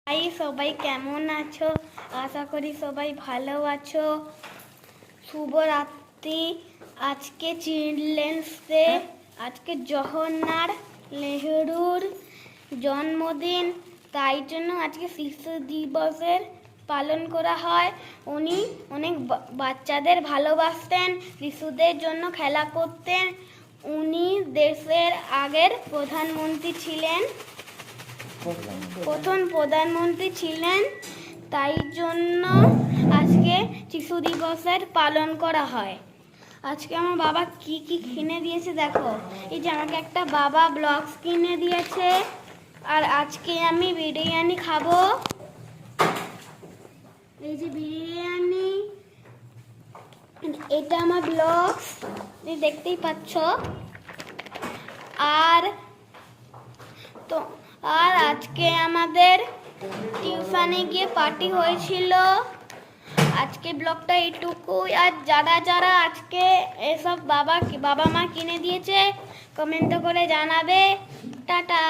High সবাই কেমন আছো? আশা করি সবাই ভালো আছো। শুভরাত্রি। আজকে চিলড্রেন্স ডে, আজকে জওহরলাল নেহরুর জন্মদিন, তাই জন্য আজকে শিশু দিবসের পালন করা হয়। উনি অনেক বাচ্চাদের ভালোবাসতেন, শিশুদের জন্য খেলা করতেন। উনি দেশের আগের প্রধানমন্ত্রী ছিলেন, প্রথম প্রধানমন্ত্রী ছিলেন, তাই জন্য আজকে শিশু দিবসের পালন করা হয়। আজকে আমার বাবা কি কি কিনে দিয়েছে দেখো। এই যে আমাকে একটা বাবা ব্লগস কিনে দিয়েছে, আর আজকে আমি বিরিয়ানি খাবো। এই যে বিরিয়ানি, এটা আমার ব্লগস, দেখতেই পাচ্ছ। আর আজকে আমাদের টিউশনে গিয়ে পার্টি হয়েছিল। আজকে ব্লগটা এইটুকুই। আর যারা যারা আজকে এসব বাবা মা কিনে দিয়েছে কমেন্ট করে জানাবে। টাটা।